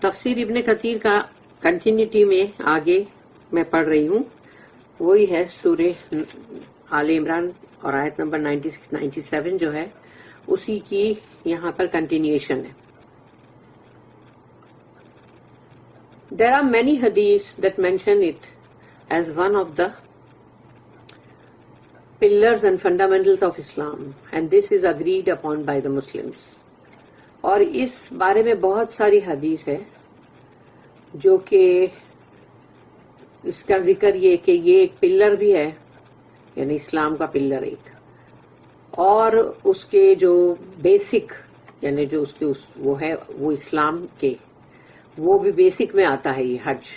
تفسیر ابن کثیر کا کنٹینیوٹی میں آگے میں پڑھ رہی ہوں، وہی ہے سورہ آل عمران اور آیت نمبر 96-97 جو ہے اسی کی یہاں پر کنٹینیوشن ہے. There are many hadiths that mention it as one of the pillars and fundamentals of Islam, and this is agreed upon by the Muslims. اور اس بارے میں بہت ساری حدیث ہے جو کہ اس کا ذکر یہ کہ یہ ایک پلر بھی ہے، یعنی اسلام کا پلر ایک، اور اس کے جو بیسک یعنی جو اس کے وہ ہے وہ اسلام کے وہ بھی بیسک میں آتا ہے یہ حج،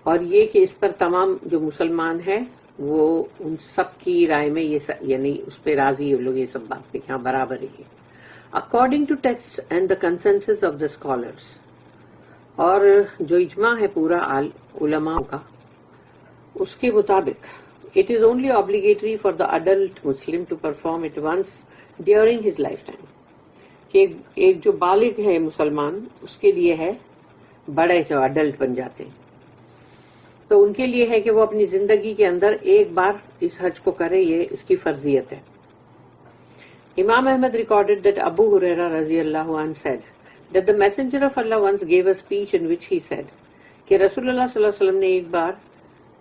اور یہ کہ اس پر تمام جو مسلمان ہیں وہ ان سب کی رائے میں یہ یعنی اس پہ راضی ہیں لوگ، یہ سب بات پہ یہاں برابر ہے according to texts and the consensus of the scholars. اور جو اجماع ہے پورا علماء کا اس کے مطابق it is only obligatory for the adult Muslim to perform it once during his lifetime. کہ ایک جو بالغ ہے مسلمان اس کے لیے ہے، بڑے جو اڈلٹ بن جاتے ہیں تو ان کے لیے ہے کہ وہ اپنی زندگی کے اندر ایک بار اس حج کو کرے، یہ اس کی فرضیت ہے. Imam Ahmad recorded that Abu Huraira radiallahu anh said that the Messenger of Allah once gave a speech in which he said کہ رسول اللہ صلی اللہ علیہ وسلم نے ایک بار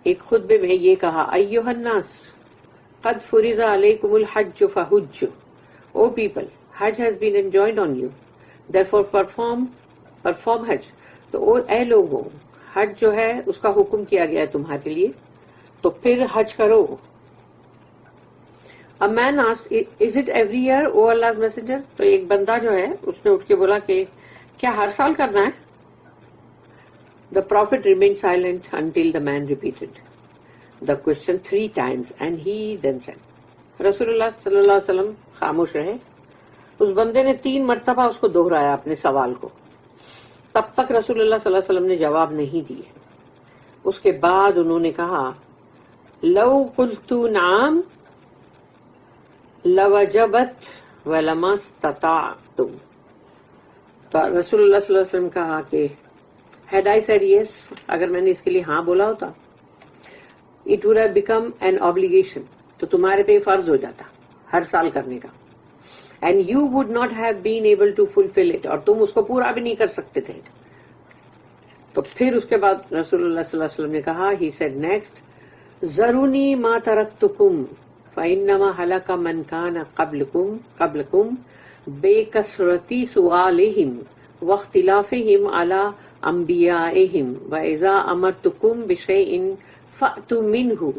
ایک خطبے میں یہ کہا ایھا الناس قد فرض علیکم الحج فحج. O people, Hajj has been enjoined on you, therefore perform Hajj. تو اے لوگوں، حج جو ہے اس کا حکم کیا گیا ہے تمہارے لیے تو پھر حج کرو. A man asked, is it every year, O Allah's Messenger? تو ایک بندہ جو ہے اس نے اٹھ کے بولا کہ کیا ہر سال کرنا ہے؟ The Prophet remained silent until the man repeated the question 3 times and he then said. رسول اللہ صلی اللہ علیہ وسلم خاموش رہے، اس بندے نے 3 مرتبہ اس کو دہرایا اپنے سوال کو، تب تک رسول اللہ صلی اللہ علیہ وسلم نے جواب نہیں دیے. اس کے بعد انہوں نے کہا لو قلت نعم لوجبت ولما استطعتم. تو رسول اللہ صلی اللہ علیہ وسلم کہا کہ had I said yes، اگر میں نے اس کے لیے ہاں بولا ہوتا it would have become an obligation، تو تمہارے پہ فرض ہو جاتا ہر سال کرنے کا، and you would not have been able to fulfill it، اور تم اس کو پورا بھی نہیں کر سکتے تھے. تو پھر اس کے بعد رسول اللہ صلی اللہ علیہ وسلم نے کہا he said next ذرونی ما ترکتکم فإنما هلك من كان قبلكم بكثرة سؤالهم واختلافهم على أنبيائهم وإذا أمرتكم بشيء فأتوا منه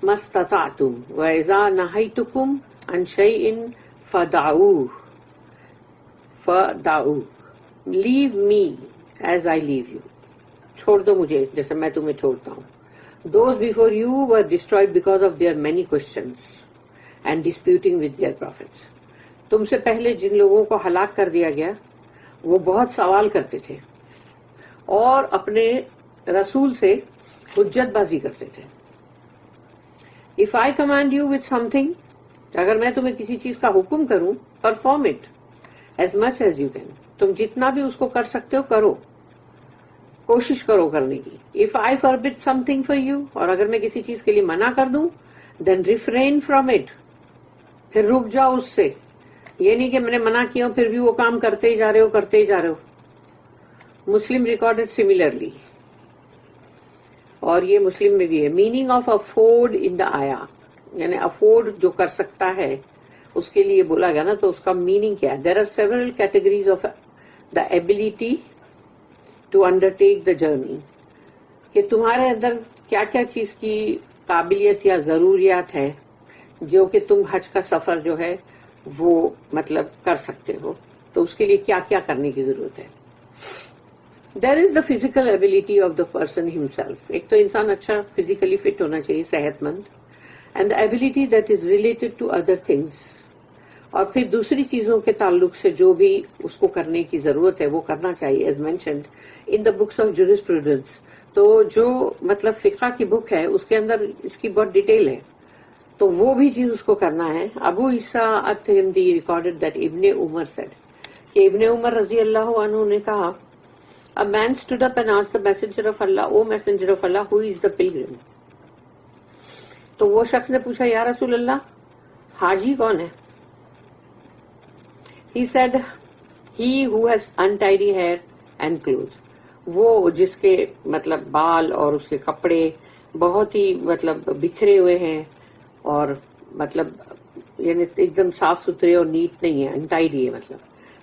ما استطعتم وإذا نهيتكم عن شيء فدعوه. Leave me as I leave you. چھوڑ دو مجھے جیسے میں تمہیں چھوڑتا ہوں. Those before you were destroyed because of their many questions and disputing with their prophets. تم سے پہلے جن لوگوں کو ہلاک کر دیا گیا وہ بہت سوال کرتے تھے اور اپنے رسول سے حجت بازی کرتے تھے. If I command you with something، اگر میں تمہیں کسی چیز کا حکم کروں perform it as much as you can، تم جتنا بھی اس کو کر سکتے ہو کرو، کوشش کرو کرنے کی. If I forbid something for you، اور اگر میں کسی چیز کے لیے منع کر دوں then refrain from it، پھر رک جاؤ اس سے. یہ نہیں کہ میں نے منع کیا پھر بھی وہ کام کرتے ہی جا رہے ہو. مسلم ریکارڈڈ سملرلی، اور یہ مسلم میں بھی ہے. میننگ آف افورڈ ان دا آیا، یعنی افورڈ جو کر سکتا ہے اس کے لیے بولا گیا نا، تو اس کا میننگ کیا ہے. There are several categories of the ability to undertake the journey, کہ تمہارے اندر کیا کیا چیز کی قابلیت یا ضروریات ہے جو کہ تم حج کا سفر جو ہے وہ مطلب کر سکتے ہو، تو اس کے لیے کیا کیا کرنے کی ضرورت ہے. There is the physical ability of the person himself, ایک تو انسان اچھا فزیکلی فٹ ہونا چاہیے، صحت مند، and the ability that is related to other things, اور پھر دوسری چیزوں کے تعلق سے جو بھی اس کو کرنے کی ضرورت ہے وہ کرنا چاہیے. As mentioned in the books of jurisprudence, تو جو مطلب فقہ کی بک ہے اس کے اندر اس کی بہت ڈیٹیل ہے، تو وہ بھی چیز اس کو کرنا ہے. ابو عیسیٰ الترمذی ریکارڈڈ دیٹ ابن عمر سیڈ، کہ ابن عمر رضی اللہ عنہ نے کہا A man stood up and asked the messenger of Allah, O messenger of Allah, who is the pilgrim? تو وہ شخص نے پوچھا یا رسول اللہ حاجی کون ہے؟ He said, he who has untidy hair and clothes. وہ جس کے مطلب بال اور اس کے کپڑے بہت ہی مطلب بکھرے ہوئے ہیں اور مطلب یعنی ایک دم صاف ستھرے اور نیٹ نہیں ہے, انٹائڈی ہے مطلب.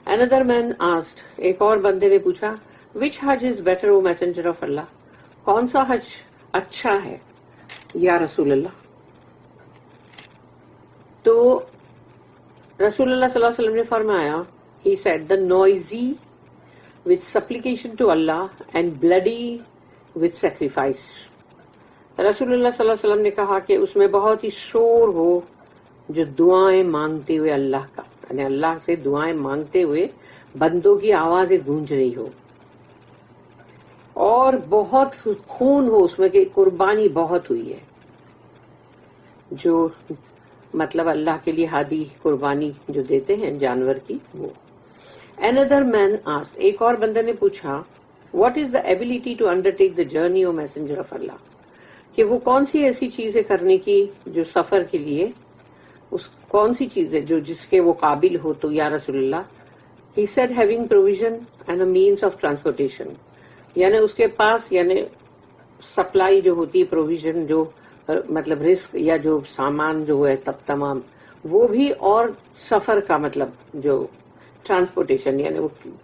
Another man asked, ایک اور بندے نے پوچھا, which Hajj is better, O messenger of Allah? کون سا حج اچھا ہے یا رسول اللہ؟ تو رسول اللہ صلی اللہ علیہ وسلم نے فرمایا, he said, the noisy with supplication to Allah and bloody with sacrifice. رسول اللہ صلی اللہ علیہ وسلم نے کہا کہ اس میں بہت ہی شور ہو جو دعائیں مانگتے ہوئے اللہ کا, یعنی اللہ سے دعائیں مانگتے ہوئے بندوں کی آوازیں گونج رہی ہو, اور بہت خون ہو اس میں کہ قربانی بہت ہوئی ہے, جو مطلب اللہ کے لیے ہادی قربانی جو دیتے ہیں جانور کی وہ. Another man asked, ایک اور بندہ نے پوچھا, what is the ability to undertake the journey, O messenger of Allah? کہ وہ کون سی ایسی چیزیں کرنے کی جو سفر کے لیے اس کون سی چیز ہے جو جس کے وہ قابل ہو تو یا رسول اللہ. He said, having provision and a means of transportation. یعنی اس کے پاس یعنی سپلائی جو ہوتی ہے, پروویژن جو مطلب رزق یا جو سامان جو ہے تب تمام وہ بھی, اور سفر کا مطلب جو ٹرانسپورٹیشن یعنی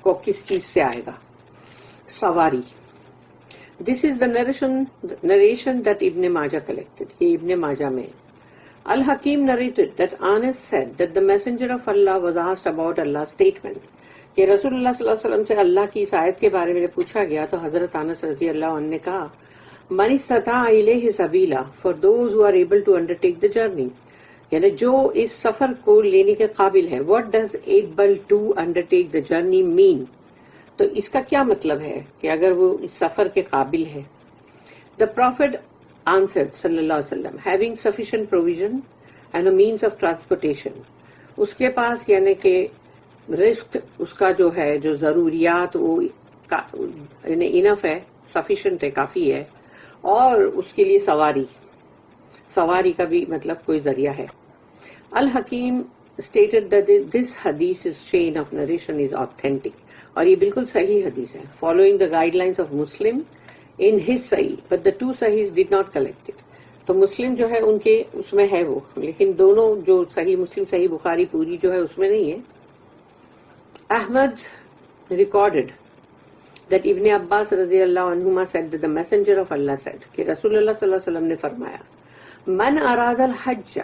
وہ کس چیز سے آئے گا, سواری. دس از دا نریشن دیٹ ابن ماجہ کلیکٹڈ. یہ ابن ماجہ میں. الحکیم narrated that Anas said that the messenger of Allah was asked about Allah's statement. کہ رسول اللہ صلی اللہ علیہ وسلم سے اللہ کی اس آیت کے بارے میں پوچھا گیا تو حضرت انس رضی اللہ عنہ نے کہا, من استطاع الیہ سبیلا, for those who are able to undertake the journey. یعنی جو اس سفر کو لینے کے قابل ہے. What does able to undertake the journey mean? تو اس کا کیا مطلب ہے کہ اگر وہ اس سفر کے قابل ہے. The Prophet answered صلی اللہ علیہ وسلم, having sufficient provision and a means of transportation. اس کے پاس یعنی کہ رزق اس کا جو ہے جو ضروریات وہ یعنی انف ہے, سفیشینٹ ہے, کافی ہے, اور اس کے لیے سواری کا بھی مطلب کوئی ذریعہ ہے. الحکیم stated that this hadith's chain of narration is authentic. اور یہ بالکل صحیح حدیث ہے, following the guidelines of Muslim in his Sahih, but the two Sahihs did not collect it. تو مسلم جو ہے ان کے اس میں ہے وہ, لیکن دونوں جو صحیح مسلم صحیح بخاری پوری جو ہے اس میں نہیں ہے. Ahmad recorded that Ibn Abbas رضی اللہ عنہما said that the messenger of Allah said کہ رسول اللہ صلی اللہ علیہ وسلم نے فرمایا, من اراد الحج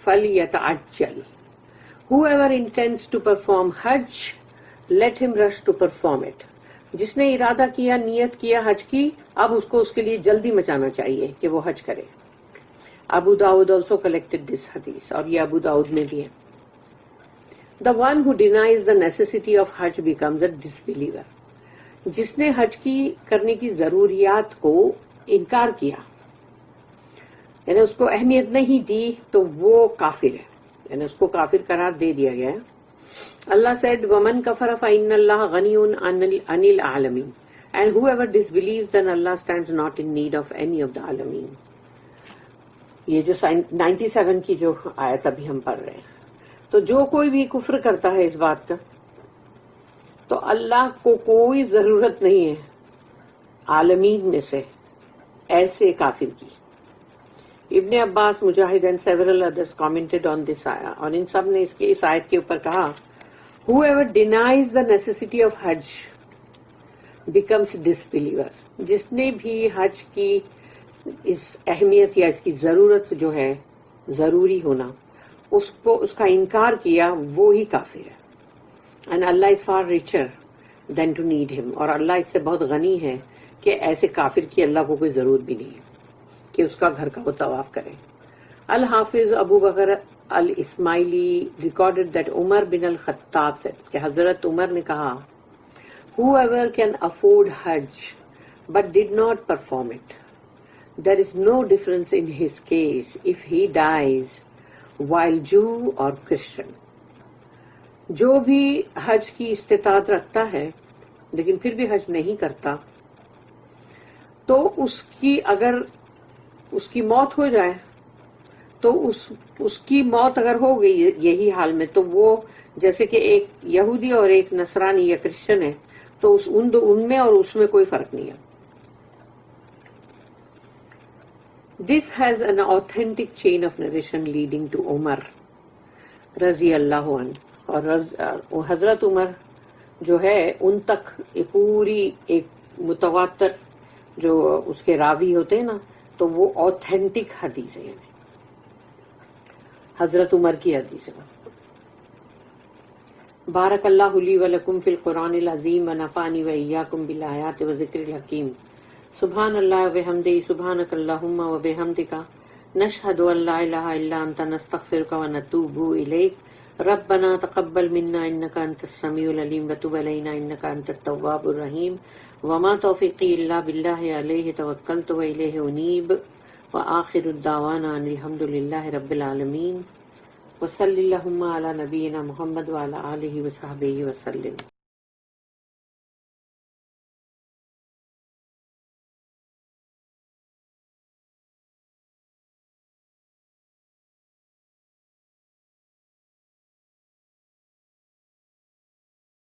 فلیتعجل. Whoever intends to perform Hajj, let him rush to perform it. جس نے ارادہ کیا, نیت کیا حج کی, اب اس کو اس کے لیے جلدی مچانا چاہیے کہ وہ حج کرے. ابو داؤد also collected this hadith, اور یہ ابو داؤد میں بھی ہے. The one who denies the necessity of Hajj becomes a disbeliever. جس نے حج کی کرنے کی ضروریات کو انکار کیا, یعنی اس کو اہمیت نہیں دی, تو وہ کافر ہے, یعنی اس کو کافر قرار دے دیا گیا ہے. Allah said, وَمَنْ كَفَرَ فَإِنَّ اللَّهَ غَنِيٌّ عَنِ الْعَالَمِينَ. And whoever disbelieves, then Allah stands not in need of any of the عالمین. یہ جو 97 کی جو آیت ابھی ہم پڑھ رہے ہیں, تو جو کوئی بھی کفر کرتا ہے اس بات کا, تو اللہ کو کوئی ضرورت نہیں ہے عالمین میں سے ایسے کافر کی. ابن عباس, مجاہد and several others commented on this ayah, اور ان سب نے اس آیت کے اوپر کہا, whoever denies the necessity of Hajj becomes disbeliever. جس نے بھی حج کی اس اہمیت یا اس کی ضرورت جو ہے, ضروری ہونا, اس کا انکار کیا, وہی کافر ہے. And Allah is far richer than to need him. اور اللہ اس سے بہت غنی ہے کہ ایسے کافر کی اللہ کو کوئی ضرورت بھی نہیں ہے کہ اس کا گھر کا وہ طواف کرے. الحافظ ابو بکر الاسماعیلی ریکارڈڈ دیٹ عمر بن الخطاب سے کہ حضرت عمر نے کہا, whoever can afford Hajj but did not perform it, there is no difference in his case if he dies while Jew or Christian. جو بھی حج کی استطاعت رکھتا ہے لیکن پھر بھی حج نہیں کرتا، تو اگر اس کی موت ہو جائے تو اس کی موت اگر ہو گئی یہی حال میں، تو وہ جیسے کہ ایک یہودی اور ایک نصرانی یا کرسچن ہے، تو ان میں اور اس میں کوئی فرق نہیں ہے. This has an authentic chain of narration leading to Umar رضی اللہ عنہ، اور حضرت عمر جو ہے ان تک پوری ایک متواتر جو اس کے راوی ہوتے ہیں نا، تو وہ آتھینٹک حدیث ہے، یعنی حضرت عمر کی حدیث ہے. بارک اللہ لی ولکم فی القرآن العظیم ونفعنی وإیاکم بالآیات وذکر الحکیم. سبحان اللہ وبحمدہ، سبحانک اللہم وبحمدک، نشہد ان لا الہ الا انت، نستغفرک ونتوب الیک. ربنا تقبل منا انک انت السمیع العلیم وتب علینا انک انت التواب الرحیم. وما توفیقی الا باللہ علیہ توکلت والیہ انیب. وآخر الدعوانا ان الحمد للہ رب العالمین. وصلی اللہم علی نبینا محمد وعلی آلہ وصحبہ وسلم.